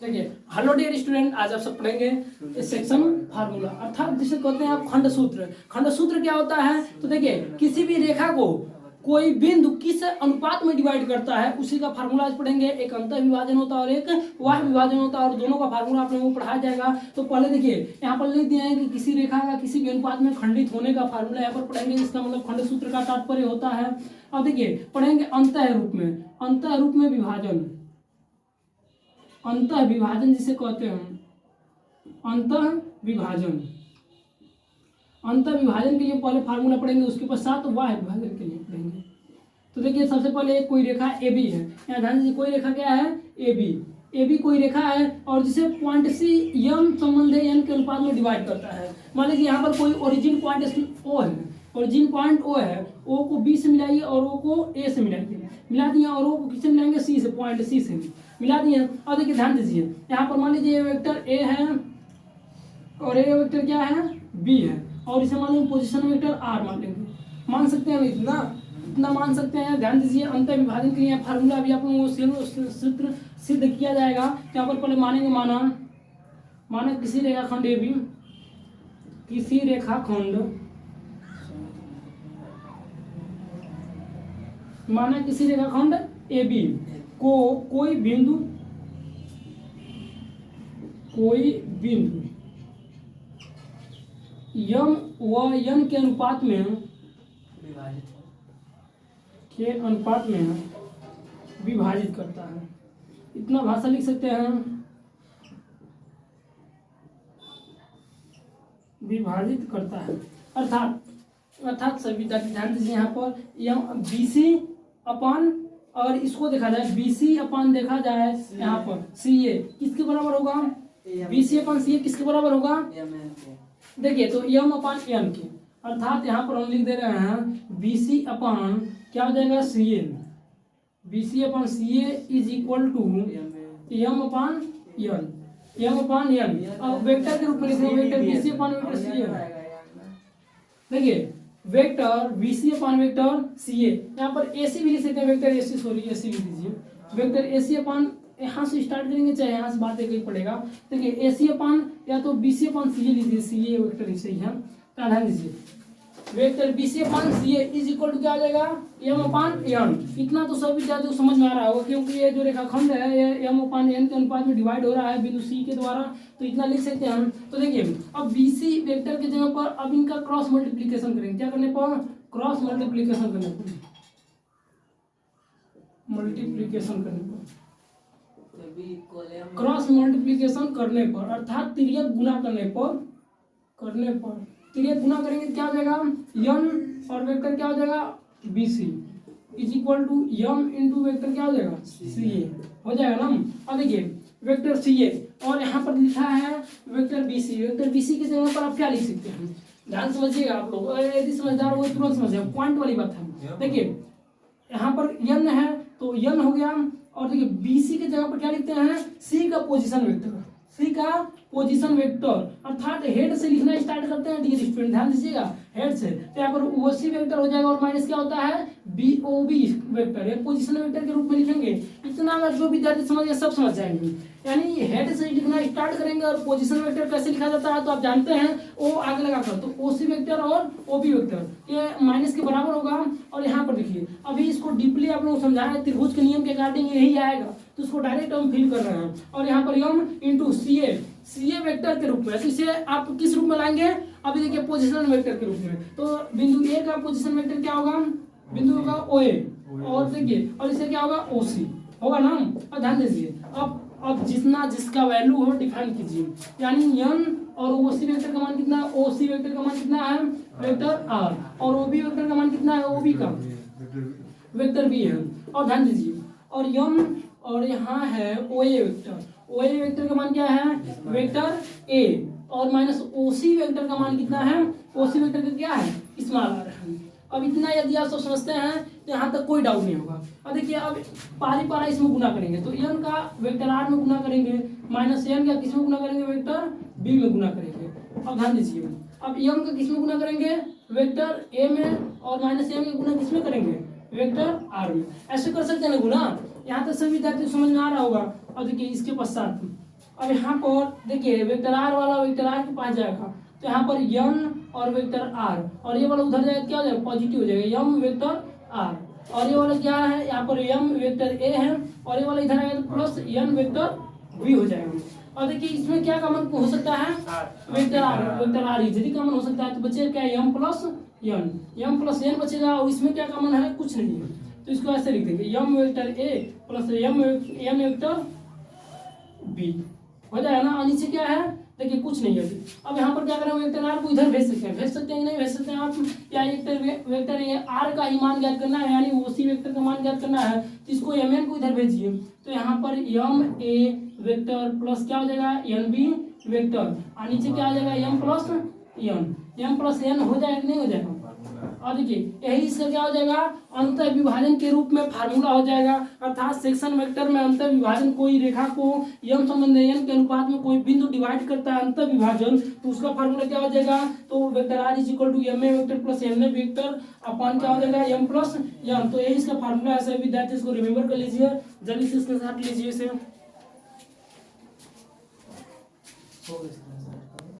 देखिए, hello dear student, आज आप सब पढ़ेंगे सेक्शन फार्मूला, अर्थात जिसे कहते हैं आप खंड सूत्र। खंड सूत्र क्या होता है? तो देखिए, किसी भी रेखा को कोई बिंदु किस अनुपात में डिवाइड करता है उसी का फार्मूला आज पढ़ेंगे। एक अंतर विभाजन होता है और एक वाह विभाजन होता है, और दोनों का फार्मूला आप लोगों को पढ़ाया जाएगा। तो पहले देखिए, यहाँ पर लिख दिए हैं कि किसी रेखा का किसी भी अनुपात में खंडित होने का फार्मूला यहाँ पर पढ़ेंगे। इसका मतलब खंड सूत्र का तात्पर्य होता है। अब देखिए, पढ़ेंगे अंतः रूप में, अंतः रूप में विभाजन, अंतः विभाजन जिसे कहते हैं अंतः विभाजन। अंतः विभाजन के लिए पहले फार्मूला पढ़ेंगे, उसके पश्चात वाह विभाजन के लिए पढ़ेंगे। तो देखिए, सबसे पहले एक कोई रेखा ए बी है। यहाँ ध्यान दीजिए, कोई रेखा क्या है? A B. ए बी कोई रेखा है और जिसे पॉइंट सी यम संबंध एन के अनुपात में डिवाइड करता है। मान लीजिए यहाँ पर कोई ओरिजिन पॉइंट ओ है, ओरिजिन पॉइंट ओ है, ओ को बी से मिलाइए और ओ को ए से मिलाइए, मिला दिए, और ओ को किससे मिलाएंगे? सी से, पॉइंट सी से मिला दिए। और देखिए ध्यान दीजिए, यहाँ पर मान लीजिए वेक्टर ए है और ए वेक्टर क्या है? बी है, और इसे मान लेंगे पोजीशन वेक्टर आर मान लेंगे। मान सकते हैं इतना मान सकते हैं। ध्यान दीजिए, अंतर विभाजन के लिए फार्मूला भी आप लोगों को सूत्र सिद्ध किया जाएगा। यहाँ पर पहले मानेंगे, माना किसी रेखाखंड ए बी, किसी रेखाखंड, माना किसी रेखाखंड ए बी को कोई बिंदु यम व यन के अनुपात में विभाजित करता है। इतना भाषा लिख सकते हैं, विभाजित करता है। अर्थात सभी विद्यार्थी ध्यान दीजिए, यहाँ पर यम बी सी अपान, और इसको देखा जाए बी सी अपान देखा जाए यहाँ पर सी ए किसके बराबर होगा? बी सी अपान सी ए किसके बराबर होगा? देखिए, तो यम अपान एन के, अर्थात यहाँ पर हम लिख दे रहे हैं बी सी अपान क्या हो जाएगा? C A. B C upon C A is equal to M upon N, M upon N. अब वेक्टर के रूप में लिख रहे हैं, vector B C upon vector C A. देखिए, vector B C upon vector C A, यहाँ पर ए सी भी लिख सकते हैं, वेक्टर ए सी, सॉरी ए सी लिख दीजिए, वेक्टर ए सी अपान, यहाँ से स्टार्ट करेंगे चाहे यहाँ से बात एक ही पड़ेगा। देखिए, ए सी अपान या तो बी सी अपान सी ए लीजिए, सी ए वेक्टर सही है। ध्यान दीजिए, vector B C upon C A is equal to क्या आ जाएगा? M upon N. इतना तो सभी विद्यार्थी को समझ में आ रहा होगा, क्योंकि ये जो रेखाखंड है ये एम अपान एन के अनुपात में डिवाइड हो रहा है बिंदु सी के द्वारा, तो इतना लिख सकते हैं हम। तो देखिए, अब बी सी वेक्टर के जगह पर अब इनका क्रॉस मल्टीप्लीकेशन करेंगे। क्या करने पर? क्रॉस मल्टीप्लीकेशन करने पर, मल्टीप्लीकेशन करने पर, क्रॉस मल्टीप्लीकेशन करने पर, अर्थात तिर्यक गुना करने पर तिर्यक गुना करेंगे, क्या हो जाएगा? यम और वेक्टर क्या हो जाएगा? B C is equal to M into vector क्या हो जाएगा? सी ए हो जाएगा ना। अब देखिए, वेक्टर सी ए और यहाँ पर लिखा है vector B C. Vector B C की जगह पर आप क्या लिख सकते हैं? ध्यान समझिएगा आप लोग, यदि समझदार हो तुरंत समझ जाए, पॉइंट वाली बात है। देखिए, यहाँ पर यन है तो यन हो गया, और देखिए बी सी की जगह पर क्या लिखते हैं? सी का पोजीशन वेक्टर, सी का पोजीशन वेक्टर, अर्थात हेड से लिखना स्टार्ट करते हैं डियर स्टूडेंट। ध्यान दीजिएगा, हेड से, तो यहाँ पर ओ सी वेक्टर हो जाएगा और माइनस क्या होता है? बी ओ बी वेक्टर, ये पोजीशन वेक्टर के रूप में लिखेंगे। इतना अगर जो विद्यार्थी समझ गए सब समझ जाएंगे। यानी हेड से लिखना स्टार्ट करेंगे, और पोजीशन वेक्टर कैसे लिखा जाता है तो आप जानते हैं, ओ आगे लगाकर, तो ओ सी वेक्टर और ओ बी वेक्टर ये माइनस के बराबर होगा। और यहाँ पर देखिए, अभी इसको डीपली आप लोग समझाया, त्रिभुज के नियम के अकॉर्डिंग यही आएगा, तो उसको डायरेक्ट हम फिल कर रहे हैं। और यहाँ पर यम इंटू सी ए वेक्टर के रूप में, तो इसे आप किस रूप में लाएंगे? अभी देखिए, पोजीशन वेक्टर के रूप में, तो बिंदु ए का पोजीशन वेक्टर क्या होगा? बिंदु का ओ ए, और देखिए, और इसे क्या होगा? ओ सी होगा ना। अब ध्यान दीजिए, अब जितना जिसका वैल्यू हो डिफाइन कीजिए, यानी यन और ओ सी वेक्टर का मान कितना है? ओ सी वेक्टर का मान कितना है? वेक्टर आर, और ओ बी वेक्टर का मान कितना है? ओ बी का वेक्टर बी है। और ध्यान दीजिए, और यम, और यहाँ है ओ ए वेक्टर, ओ ए वेक्टर का मान क्या है? वेक्टर ए, और माइनस ओ सी वेक्टर का मान कितना है? ओ सी वेक्टर का क्या है? स्मॉल आर है। अब इतना यदि आप सब समझते हैं तो यहाँ तक कोई डाउट नहीं होगा। अब देखिए, अब पारा इसमें गुना करेंगे, तो एन का वेक्टर आर में गुना करेंगे, माइनस एन का किस में गुना करेंगे? वेक्टर बी में गुना करेंगे। अब ध्यान दीजिए, अब एम का किस में गुना करेंगे? वेक्टर ए में, और माइनस एम का गुना किस में करेंगे? वेक्टर आर में। ऐसे कर सकते हैं ना गुना। यहाँ तक सभी विद्यार्थी समझ में आ रहा होगा। और देखिए, इसके पश्चात अब यहाँ पर देखिए वेक्टर आर वाला वेक्टर आर के पास जाएगा तो यहाँ पर यन और वेक्टर आर, और ये वाला उधर जाएगा क्या हो जाएगा, पॉजिटिव हो जाएगा, यम वेक्टर आर। और ये वाला क्या है, यहाँ पर यम वेक्टर ए है, और ये वाला इधर आएगा तो प्लस यन वेक्टर बी हो जाएगा। और देखिए इसमें क्या कॉमन हो सकता है, वेक्टर आर इजीली कॉमन हो सकता है, तो बचेगा क्या, यम प्लस एन बचेगा, और इसमें क्या कॉमन है, कुछ नहीं है, तो इसको ऐसे लिख देंगे M vector A plus M N vector B हो जाएगा ना। और नीचे क्या है, देखिए कुछ नहीं है। अब यहाँ पर क्या करें, वेक्टर आर को इधर भेज सकते हैं कि नहीं भेज सकते हैं आप, या वेक्टर ये आर का ही मान ज्ञात करना है, यानी उसी वेक्टर का मान ज्ञात करना है, तो इसको एम एन को इधर भेजिए, तो यहाँ पर यम ए वेक्टर प्लस क्या हो जाएगा, एन बी वेक्टर, और नीचे क्या आ जाएगा, एम प्लस एन हो जाएगा कि नहीं हो जाएगा। और देखिए यही इसका क्या हो जाएगा, अंत विभाजन के रूप में फार्मूला हो जाएगा, अर्थात सेक्शन वेक्टर में अंत विभाजन कोई रेखा को यम संबंध एन के अनुपात में कोई बिंदु डिवाइड करता है अंत विभाजन, तो उसका फार्मूला क्या हो जाएगा, तो vector R is equal to M A vector plus N A vector upon क्या हो जाएगा, एम प्लस एन। तो यही इसका फार्मूला है। सभी विद्यार्थी इसको रिमेंबर कर लीजिए, जल्दी से इसके साथ लीजिए इसे।